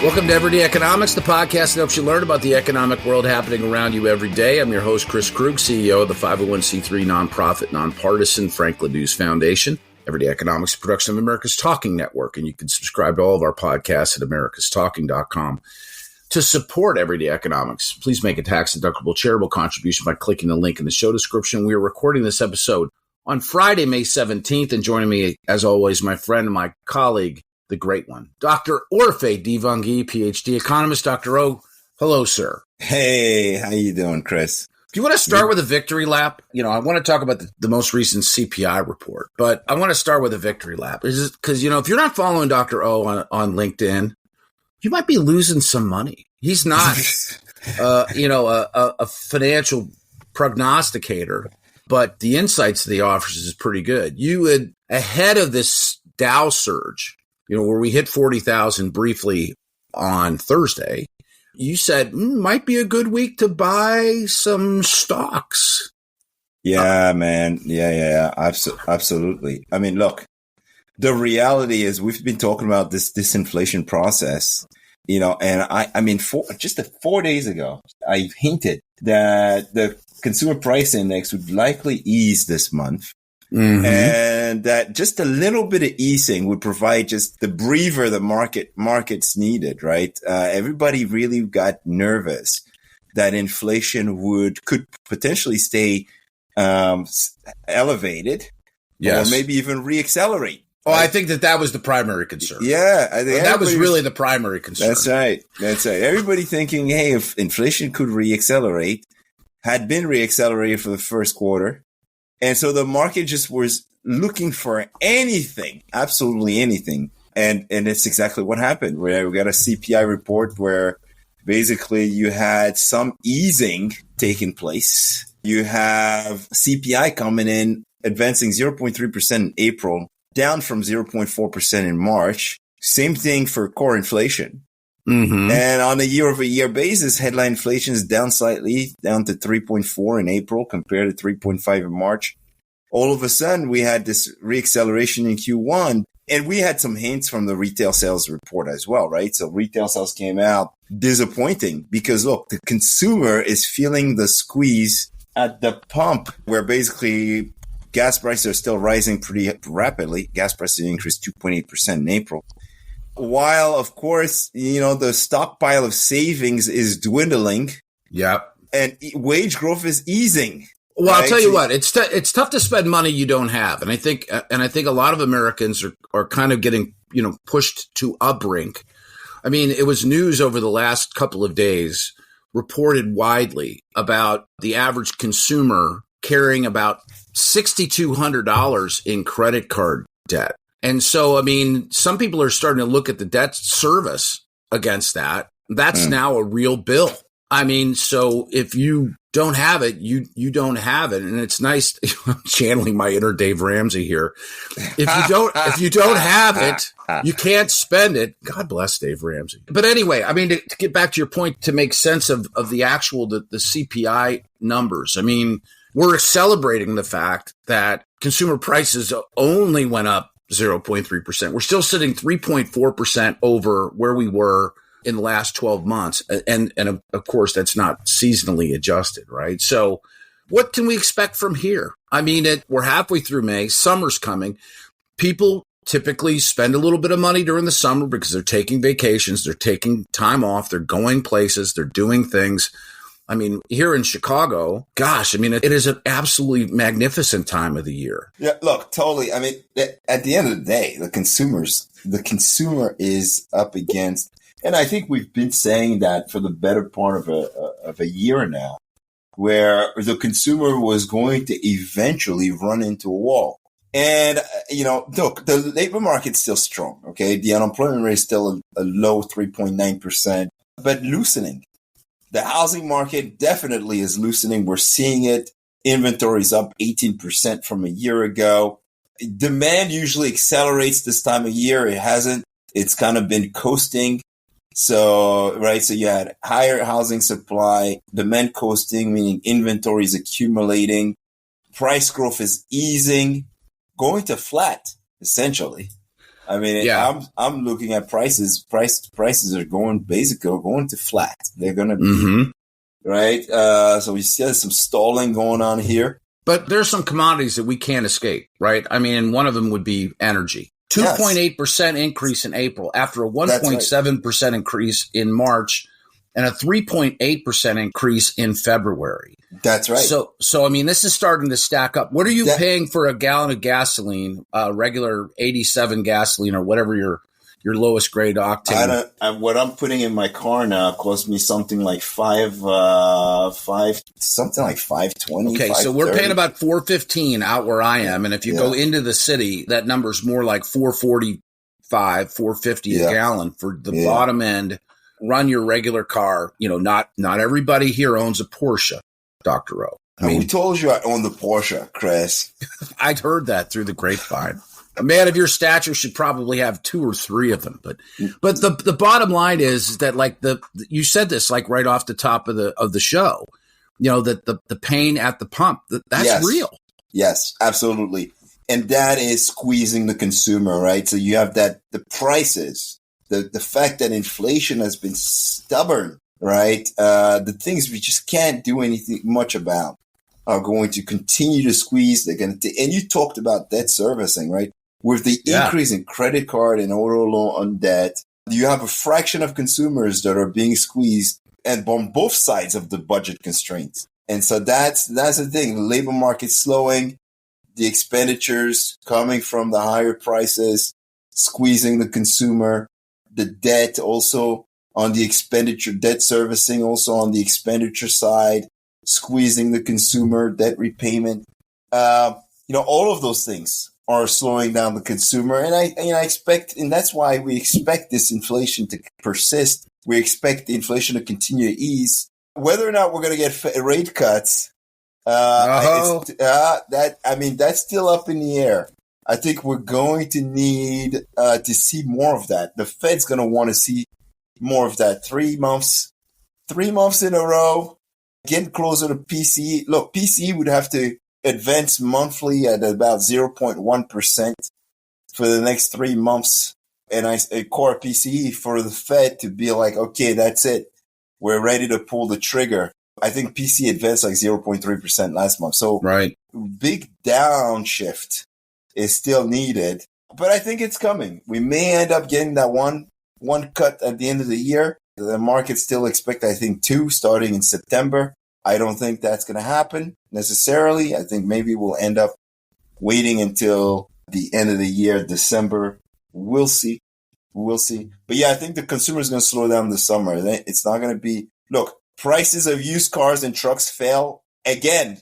Welcome to Everyday Economics, the podcast that helps you learn about the economic world happening around you every day. I'm your host, Chris Krug, CEO of the 501c3 nonprofit, nonpartisan Franklin News Foundation. Everyday Economics is a production of America's Talking Network, and you can subscribe to all of our podcasts at americastalking.com. To support Everyday Economics, please make a tax-deductible charitable contribution by clicking the link in the show description. We are recording this episode on Friday, May 17th, and joining me, as always, my friend and my colleague, the great one, Dr. Orphe Divounguy, PhD economist. Dr. O, hello, sir. Hey, how you doing, Chris? Do you want to start with a victory lap? I want to talk about the most recent CPI report, but I want to start with a victory lap. Because, if you're not following Dr. O on LinkedIn, you might be losing some money. He's not, a financial prognosticator, but the insights that he offers is pretty good. You had, ahead of this Dow surge, where we hit 40,000 briefly on Thursday, you said might be a good week to buy some stocks. Yeah, man. Yeah. Absolutely. I mean, look, the reality is we've been talking about this disinflation process, and I mean, 4 days ago, I hinted that the consumer price index would likely ease this month. Mm-hmm. And that just a little bit of easing would provide just the breather the markets needed, right? Everybody really got nervous that inflation could potentially stay elevated, yes, or maybe even reaccelerate. Oh, right? I think that was the primary concern. Yeah, I think that was really the primary concern. That's right. Everybody thinking, hey, if inflation could reaccelerate, had been reaccelerated for the first quarter. And so the market just was looking for anything, absolutely anything. And it's exactly what happened. We got a CPI report where basically you had some easing taking place. You have CPI coming in, advancing 0.3% in April, down from 0.4% in March. Same thing for core inflation. Mm-hmm. And on a year-over-year basis, headline inflation is down slightly, down to 3.4 in April compared to 3.5 in March. All of a sudden, we had this reacceleration in Q1, and we had some hints from the retail sales report as well, right? So retail sales came out disappointing because, look, the consumer is feeling the squeeze at the pump, where basically gas prices are still rising pretty rapidly. Gas prices increased 2.8% in April. While, of course, the stockpile of savings is dwindling. Yep. And wage growth is easing. Well, right? I'll tell you what, it's tough to spend money you don't have. And I think a lot of Americans are kind of getting, pushed to a brink. I mean, it was news over the last couple of days reported widely about the average consumer carrying about $6,200 in credit card debt. And so, I mean, some people are starting to look at the debt service against that. That's now a real bill. I mean, so if you don't have it, you don't have it. And it's nice. I'm channeling my inner Dave Ramsey here. If you don't have it, you can't spend it. God bless Dave Ramsey. But anyway, I mean, to get back to your point, to make sense of the actual, the CPI numbers. I mean, we're celebrating the fact that consumer prices only went up 0.3%. We're still sitting 3.4% over where we were in the last 12 months. And of course, that's not seasonally adjusted, right? So what can we expect from here? I mean, we're halfway through May. Summer's coming. People typically spend a little bit of money during the summer because they're taking vacations. They're taking time off. They're going places. They're doing things. I mean, here in Chicago, gosh, I mean, it is an absolutely magnificent time of the year. Yeah, look, totally. I mean, at the end of the day, the consumer is up against, and I think we've been saying that for the better part of a year now, where the consumer was going to eventually run into a wall. And, look, the labor market's still strong, okay? The unemployment rate is still a low 3.9%, but loosening. The housing market definitely is loosening. We're seeing it. Inventory's up 18% from a year ago. Demand usually accelerates this time of year. It hasn't. It's kind of been coasting. So, right. So you had higher housing supply, demand coasting, meaning inventory is accumulating. Price growth is easing, going to flat, essentially. I mean, I'm looking at prices. Prices are going to flat. They're going to be right. So we see some stalling going on here. But there's some commodities that we can't escape, right? I mean, and one of them would be energy. 2.8% increase in April after a 1.7% increase in March and a 3.8% increase in February. That's right. So I mean, this is starting to stack up. What are you paying for a gallon of gasoline, regular 87 gasoline or whatever your lowest grade octane? What I'm putting in my car now costs me something like something like 520. Okay, so we're paying about $4.15 out where I am, and if you go into the city, that number's more like $4.45, $4.50 a gallon for the bottom end. Run your regular car. You know, not everybody here owns a Porsche, Dr. O. I mean, we told you I own the Porsche, Chris. I'd heard that through the grapevine. A man of your stature should probably have 2 or 3 of them. But the bottom line is that, like, you said this like right off the top of the show, you know, that the pain at the pump, that's real. Yes, absolutely. And that is squeezing the consumer, right? So you have the prices, the fact that inflation has been stubborn, right? The things we just can't do anything much about are going to continue to squeeze. They're going to, and you talked about debt servicing, right? With the increase in credit card and auto loan debt, you have a fraction of consumers that are being squeezed and on both sides of the budget constraints. And so that's the thing. The labor market's slowing, the expenditures coming from the higher prices, squeezing the consumer, the debt also on the expenditure, debt servicing also on the expenditure side, squeezing the consumer, debt repayment. All of those things are slowing down the consumer. And I expect, and that's why we expect this inflation to persist. We expect the inflation to continue to ease. Whether or not we're going to get rate cuts, that's still up in the air. I think we're going to need to see more of that. The Fed's going to want to see more of that. 3 months in a row, getting closer to PCE. Look, PCE would have to advance monthly at about 0.1% for the next 3 months. And a core PCE for the Fed to be like, okay, that's it. We're ready to pull the trigger. I think PCE advanced like 0.3% last month. So big downshift is still needed, but I think it's coming. We may end up getting that one cut at the end of the year. The market still expect, I think, 2 starting in September. I don't think that's going to happen necessarily. I think maybe we'll end up waiting until the end of the year, December. We'll see. But yeah, I think the consumer is going to slow down this summer. It's not going to be, look, prices of used cars and trucks fell again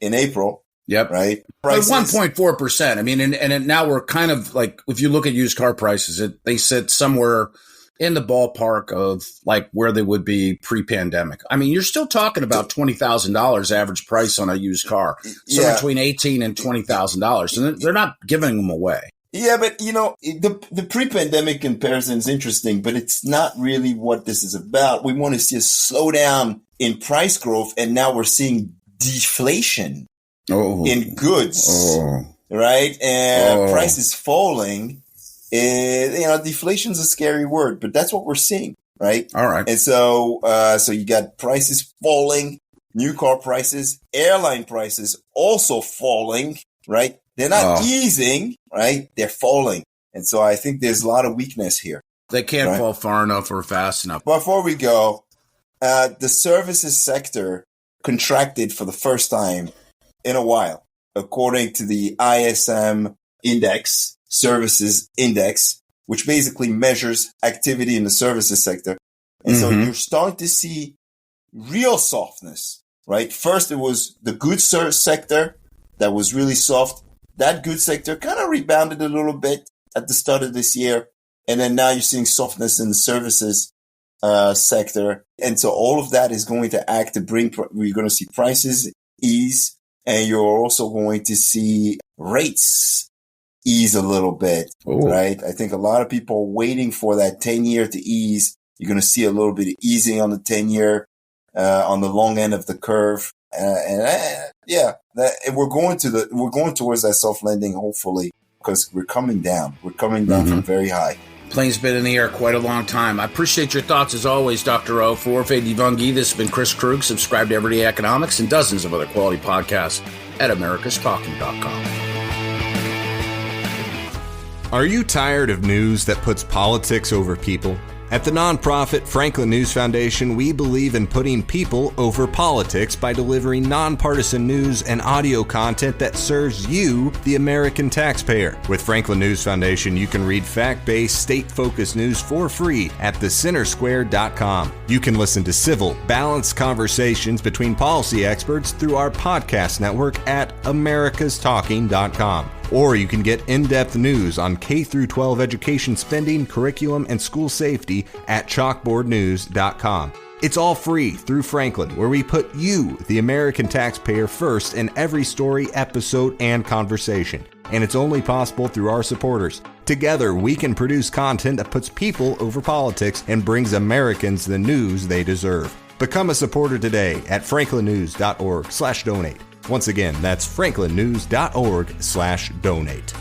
in April. Yep. Right. Prices 1.4%. I mean, and now we're kind of like, if you look at used car prices, they sit somewhere in the ballpark of like where they would be pre-pandemic. I mean, you're still talking about $20,000 average price on a used car. So between $18,000 and $20,000, and they're not giving them away. Yeah, but the pre-pandemic comparison is interesting, but it's not really what this is about. We want to see a slowdown in price growth, and now we're seeing deflation in goods, right? And prices falling. Deflation's a scary word, but that's what we're seeing, right? All right. And so you got prices falling, new car prices, airline prices also falling, right? They're not easing, right? They're falling. And so I think there's a lot of weakness here. They can't fall far enough or fast enough. Before we go, the services sector contracted for the first time in a while, according to the ISM services index, which basically measures activity in the services sector. And so you're starting to see real softness, right? First, it was the goods sector that was really soft. That goods sector kind of rebounded a little bit at the start of this year. And then now you're seeing softness in the services sector. And so all of that is going to act to we're going to see prices ease, and you're also going to see rates ease a little bit, right? I think a lot of people are waiting for that 10-year to ease. You're going to see a little bit of easing on the 10-year, on the long end of the curve. We're going towards that soft landing, hopefully because we're coming down. We're coming down from very high. Plane's been in the air quite a long time. I appreciate your thoughts as always, Dr. O. For Orphe Divounguy, this has been Chris Krug. Subscribe to Everyday Economics and dozens of other quality podcasts at americastalking.com. Are you tired of news that puts politics over people? At the nonprofit Franklin News Foundation, we believe in putting people over politics by delivering nonpartisan news and audio content that serves you, the American taxpayer. With Franklin News Foundation, you can read fact-based, state-focused news for free at thecentersquare.com. You can listen to civil, balanced conversations between policy experts through our podcast network at americastalking.com. Or you can get in-depth news on K-12 education spending, curriculum, and school safety at chalkboardnews.com. It's all free through Franklin, where we put you, the American taxpayer, first in every story, episode, and conversation. And it's only possible through our supporters. Together, we can produce content that puts people over politics and brings Americans the news they deserve. Become a supporter today at franklinnews.org/donate. Once again, that's franklinnews.org/donate.